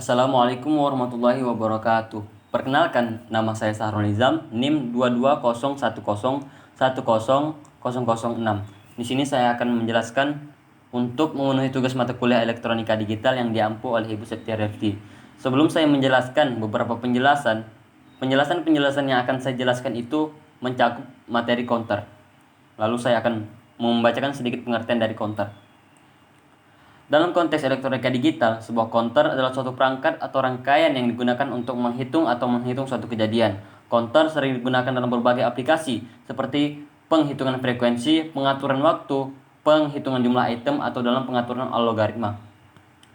Assalamualaikum warahmatullahi wabarakatuh. Perkenalkan, nama saya Sahrul Nizam, NIM 22010110006. Di sini saya akan menjelaskan untuk memenuhi tugas mata kuliah elektronika digital yang diampu oleh Ibu Septia Refti. Sebelum saya menjelaskan beberapa penjelasan yang akan saya jelaskan itu mencakup materi counter. Lalu saya akan membacakan sedikit pengertian dari counter. Dalam konteks elektronika digital, sebuah counter adalah suatu perangkat atau rangkaian yang digunakan untuk menghitung suatu kejadian. Counter sering digunakan dalam berbagai aplikasi, seperti penghitungan frekuensi, pengaturan waktu, penghitungan jumlah item, atau dalam pengaturan algoritma.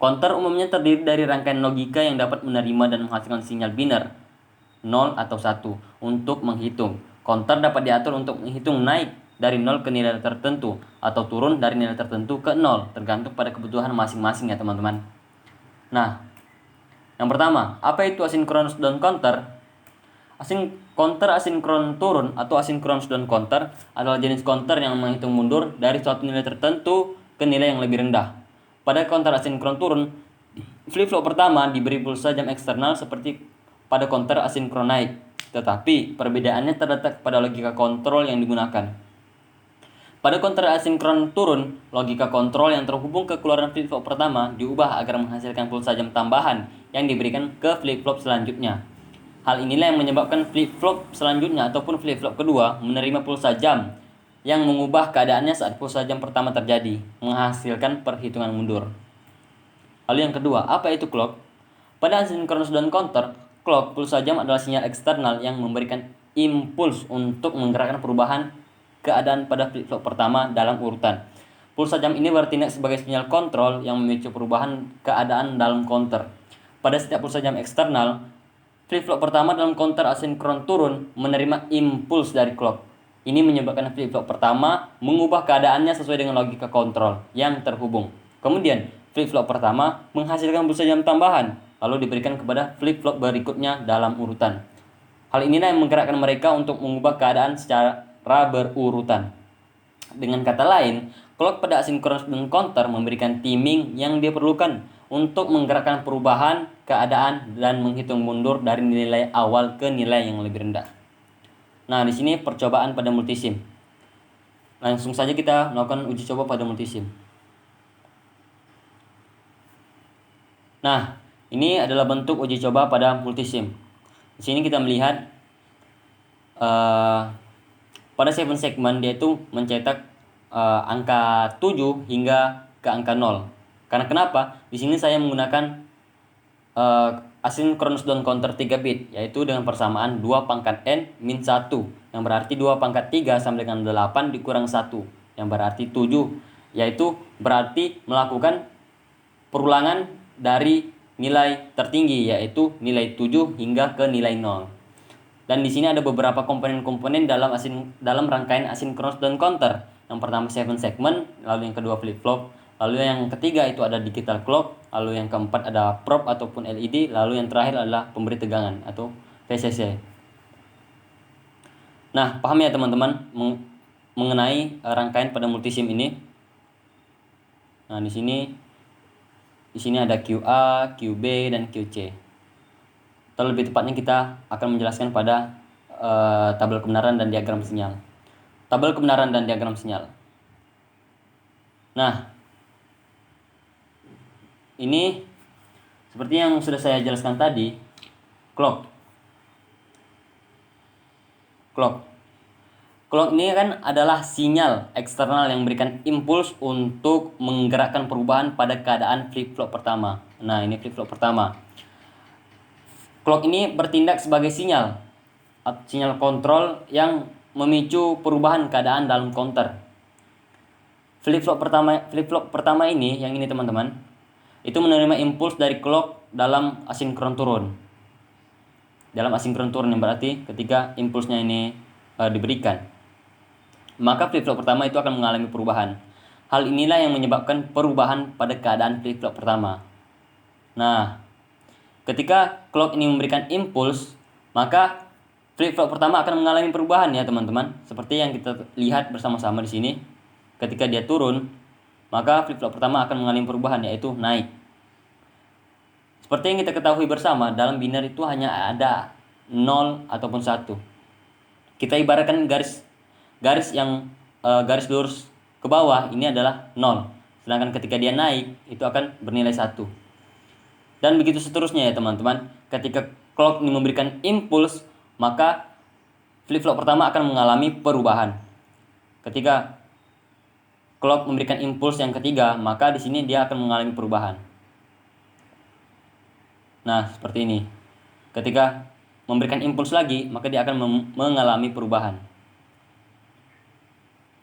Counter umumnya terdiri dari rangkaian logika yang dapat menerima dan menghasilkan sinyal biner, 0 atau 1, untuk menghitung. Counter dapat diatur untuk menghitung naik dari 0 ke nilai tertentu atau turun dari nilai tertentu ke 0, tergantung pada kebutuhan masing-masing ya teman-teman. Nah, yang pertama, apa itu asynchronous down counter? Counter asinkron turun atau asynchronous down counter adalah jenis counter yang menghitung mundur dari suatu nilai tertentu ke nilai yang lebih rendah. Pada counter asinkron turun, flip-flop pertama diberi pulsa jam eksternal seperti pada counter asinkron naik, tetapi perbedaannya terletak pada logika kontrol yang digunakan. Pada counter asinkron turun, logika kontrol yang terhubung ke keluaran flip-flop pertama diubah agar menghasilkan pulsa jam tambahan yang diberikan ke flip-flop selanjutnya. Hal inilah yang menyebabkan flip-flop selanjutnya ataupun flip-flop kedua menerima pulsa jam yang mengubah keadaannya saat pulsa jam pertama terjadi, menghasilkan perhitungan mundur. Lalu yang kedua, apa itu clock? Pada asynchronous down counter, clock pulsa jam adalah sinyal eksternal yang memberikan impuls untuk menggerakkan perubahan keadaan pada flip-flop pertama dalam urutan. Pulsa jam ini bertindak sebagai sinyal kontrol yang memicu perubahan keadaan dalam counter. Pada setiap pulsa jam eksternal, flip-flop pertama dalam counter asinkron turun menerima impuls dari clock. Ini menyebabkan flip-flop pertama mengubah keadaannya sesuai dengan logika kontrol yang terhubung. Kemudian, flip-flop pertama menghasilkan pulsa jam tambahan, lalu diberikan kepada flip-flop berikutnya dalam urutan. Hal inilah yang menggerakkan mereka untuk mengubah keadaan secara berurutan. Dengan kata lain, clock pada asynchronous down counter memberikan timing yang diperlukan untuk menggerakkan perubahan keadaan dan menghitung mundur dari nilai awal ke nilai yang lebih rendah. Nah, di sini percobaan pada multisim. Langsung saja kita melakukan uji coba pada multisim. Nah, ini adalah bentuk uji coba pada multisim. Di sini kita melihat pada 7 segmen dia itu mencetak angka 7 hingga ke angka 0. Karena kenapa? Di sini saya menggunakan asynchronous down counter 3 bit, yaitu dengan persamaan 2 pangkat n min 1, yang berarti 2 pangkat 3 sampai dengan 8 dikurang 1, yang berarti 7, yaitu berarti melakukan perulangan dari nilai tertinggi, yaitu nilai 7 hingga ke nilai 0. Dan di sini ada beberapa komponen-komponen dalam rangkaian asynchronous down counter. Yang pertama 7 segment, lalu yang kedua flip-flop, lalu yang ketiga itu ada digital clock, lalu yang keempat ada probe ataupun LED, lalu yang terakhir adalah pemberi tegangan atau VCC. Nah, paham ya teman-teman mengenai rangkaian pada multisim ini. Nah, di sini ada QA, QB, dan QC. Terlebih tepatnya kita akan menjelaskan pada tabel kebenaran dan diagram sinyal. Tabel kebenaran dan diagram sinyal. Nah, ini seperti yang sudah saya jelaskan tadi, clock. Clock ini kan adalah sinyal eksternal yang memberikan impuls untuk menggerakkan perubahan pada keadaan flip-flop pertama. Nah, ini flip-flop pertama. Clock ini bertindak sebagai sinyal kontrol yang memicu perubahan keadaan dalam counter. Flip-flop pertama ini, yang ini teman-teman, itu menerima impuls dari clock dalam asinkron turun. Dalam asinkron turun yang berarti ketika impulsnya ini diberikan, maka flip-flop pertama itu akan mengalami perubahan. Hal inilah yang menyebabkan perubahan pada keadaan flip-flop pertama. Nah, ketika clock ini memberikan impuls, maka flip-flop pertama akan mengalami perubahan ya teman-teman. Seperti yang kita lihat bersama-sama di sini. Ketika dia turun, maka flip-flop pertama akan mengalami perubahan, yaitu naik. Seperti yang kita ketahui bersama, dalam biner itu hanya ada 0 ataupun 1. Kita ibaratkan garis yang garis lurus ke bawah ini adalah 0. Sedangkan ketika dia naik itu akan bernilai 1. Dan begitu seterusnya ya teman-teman. Ketika clock ini memberikan impuls, maka flip-flop pertama akan mengalami perubahan. Ketika clock memberikan impuls yang ketiga, maka di sini dia akan mengalami perubahan. Nah, seperti ini. Ketika memberikan impuls lagi, maka dia akan mengalami perubahan.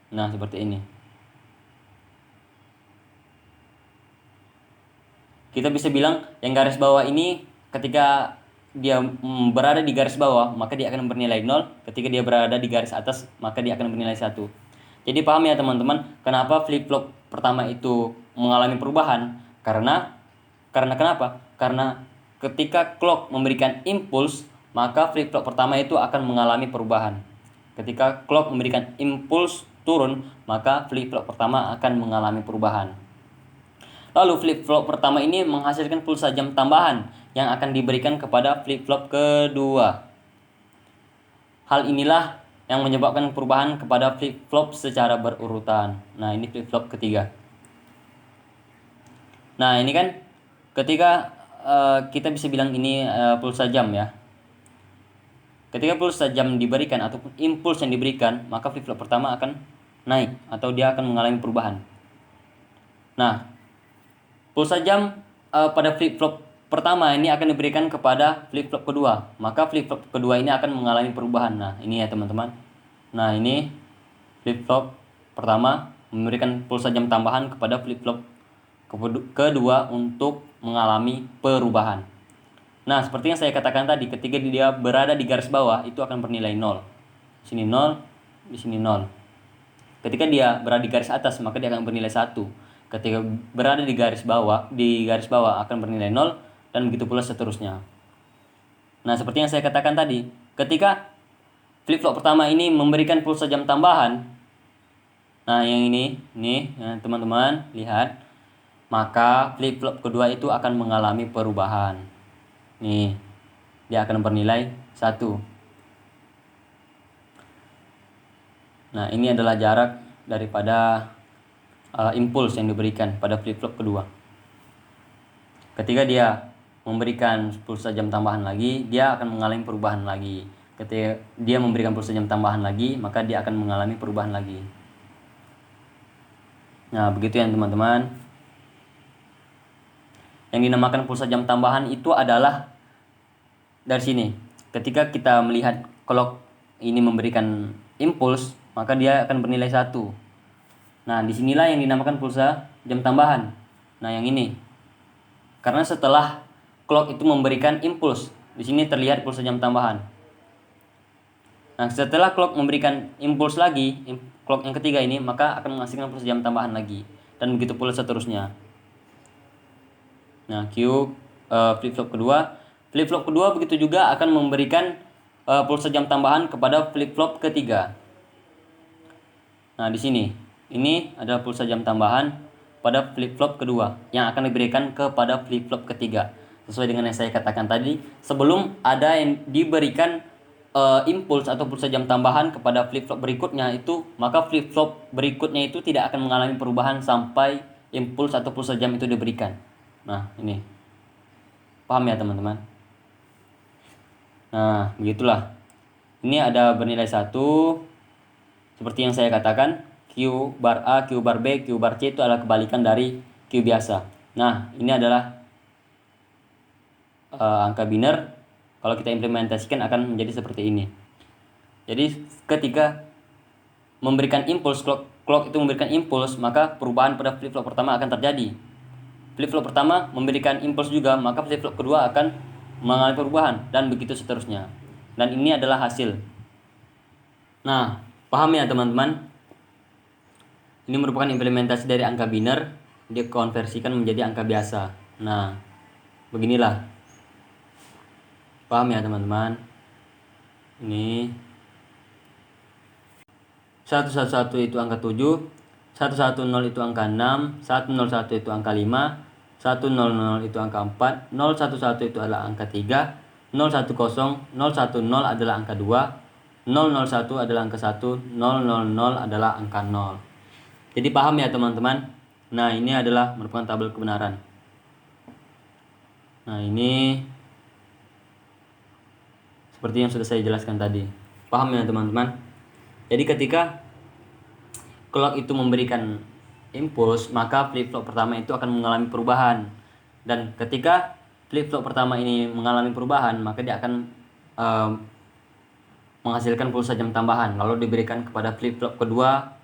Nah, seperti ini. Kita bisa bilang yang garis bawah ini ketika dia berada di garis bawah, maka dia akan bernilai 0. Ketika dia berada di garis atas, maka dia akan bernilai 1. Jadi paham ya teman-teman, kenapa flip-flop pertama itu mengalami perubahan? Karena kenapa? Karena ketika clock memberikan impuls, maka flip-flop pertama itu akan mengalami perubahan. Ketika clock memberikan impuls turun, maka flip-flop pertama akan mengalami perubahan. Lalu flip-flop pertama ini menghasilkan pulsa jam tambahan yang akan diberikan kepada flip-flop kedua. Hal inilah yang menyebabkan perubahan kepada flip-flop secara berurutan. Nah, ini flip-flop ketiga. Nah, ini kan ketika kita bisa bilang ini pulsa jam ya. Ketika pulsa jam diberikan ataupun impuls yang diberikan, maka flip-flop pertama akan naik atau dia akan mengalami perubahan. Nah, pulsa jam pada flip-flop pertama ini akan diberikan kepada flip-flop kedua. Maka flip-flop kedua ini akan mengalami perubahan. Nah, ini ya teman-teman. Nah, ini flip-flop pertama memberikan pulsa jam tambahan kepada flip-flop kedua untuk mengalami perubahan. Nah, seperti yang saya katakan tadi, ketika dia berada di garis bawah itu akan bernilai 0. Di sini 0, di sini 0. Ketika dia berada di garis atas, maka dia akan bernilai 1. Ketika berada di garis bawah akan bernilai 0 dan begitu pula seterusnya. Nah, seperti yang saya katakan tadi, ketika flip-flop pertama ini memberikan pulsa jam tambahan, nah yang ini ya, teman-teman lihat, maka flip-flop kedua itu akan mengalami perubahan. Nih, dia akan bernilai 1. Nah, ini adalah jarak daripada impuls yang diberikan pada flip-flop kedua. Ketika dia memberikan pulsa jam tambahan lagi, dia akan mengalami perubahan lagi. Ketika dia memberikan pulsa jam tambahan lagi, maka dia akan mengalami perubahan lagi. Nah, begitu ya teman-teman. Yang dinamakan pulsa jam tambahan itu adalah dari sini. Ketika kita melihat clock ini memberikan impuls, maka dia akan bernilai 1. Nah, disinilah yang dinamakan pulsa jam tambahan. Nah, yang ini. Karena setelah clock itu memberikan impuls, di sini terlihat pulsa jam tambahan. Nah, setelah clock memberikan impuls lagi, clock yang ketiga ini, maka akan menghasilkan pulsa jam tambahan lagi. Dan begitu pula seterusnya. Nah, flip-flop kedua. Flip-flop kedua begitu juga akan memberikan pulsa jam tambahan kepada flip-flop ketiga. Nah, di sini. Ini adalah pulsa jam tambahan pada flip-flop kedua yang akan diberikan kepada flip-flop ketiga. Sesuai dengan yang saya katakan tadi, sebelum ada yang diberikan impuls atau pulsa jam tambahan kepada flip-flop berikutnya itu, maka flip-flop berikutnya itu tidak akan mengalami perubahan sampai impuls atau pulsa jam itu diberikan. Nah, ini. Paham ya, teman-teman? Nah, begitulah. Ini ada bernilai 1. Seperti yang saya katakan, Q bar A, Q bar B, Q bar C itu adalah kebalikan dari Q biasa. Nah, ini adalah angka biner. Kalau kita implementasikan akan menjadi seperti ini. Jadi ketika memberikan impuls, clock itu memberikan impuls, maka perubahan pada flip-flop pertama akan terjadi. Flip-flop pertama memberikan impuls juga, maka flip-flop kedua akan mengalami perubahan dan begitu seterusnya. Dan ini adalah hasil. Nah, paham ya teman-teman? Ini merupakan implementasi dari angka biner, dia konversikan menjadi angka biasa. Nah, beginilah. Paham ya teman-teman? Ini 111 itu angka 7, 110 itu angka 6, 101 itu angka 5, 100 itu angka 4, 011 itu adalah angka 3, 010, 010 adalah angka 2, 001 adalah angka 1, 000 adalah angka 0. Jadi paham ya teman-teman? Nah, ini adalah merupakan tabel kebenaran. Nah, ini seperti yang sudah saya jelaskan tadi. Paham ya teman-teman? Jadi ketika clock itu memberikan impuls, maka flip-flop pertama itu akan mengalami perubahan. Dan ketika flip-flop pertama ini mengalami perubahan, maka dia akan menghasilkan pulsa jam tambahan, lalu diberikan kepada flip-flop kedua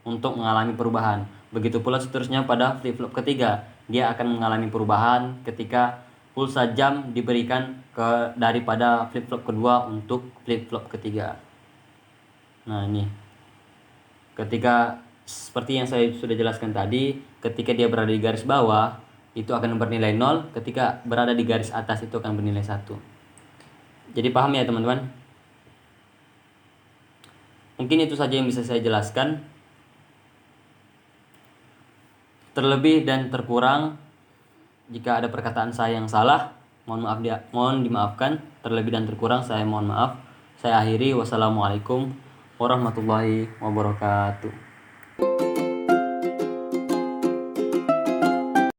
untuk mengalami perubahan. Begitu pula seterusnya pada flip-flop ketiga, dia akan mengalami perubahan ketika pulsa jam diberikan daripada flip-flop kedua untuk flip-flop ketiga. Nah, ini ketika seperti yang saya sudah jelaskan tadi, ketika dia berada di garis bawah itu akan bernilai 0, ketika berada di garis atas itu akan bernilai 1. Jadi paham ya teman-teman? Mungkin itu saja yang bisa saya jelaskan. Terlebih dan terkurang jika ada perkataan saya yang salah, mohon dimaafkan. Terlebih dan terkurang saya mohon maaf. Saya akhiri. Wassalamualaikum warahmatullahi wabarakatuh.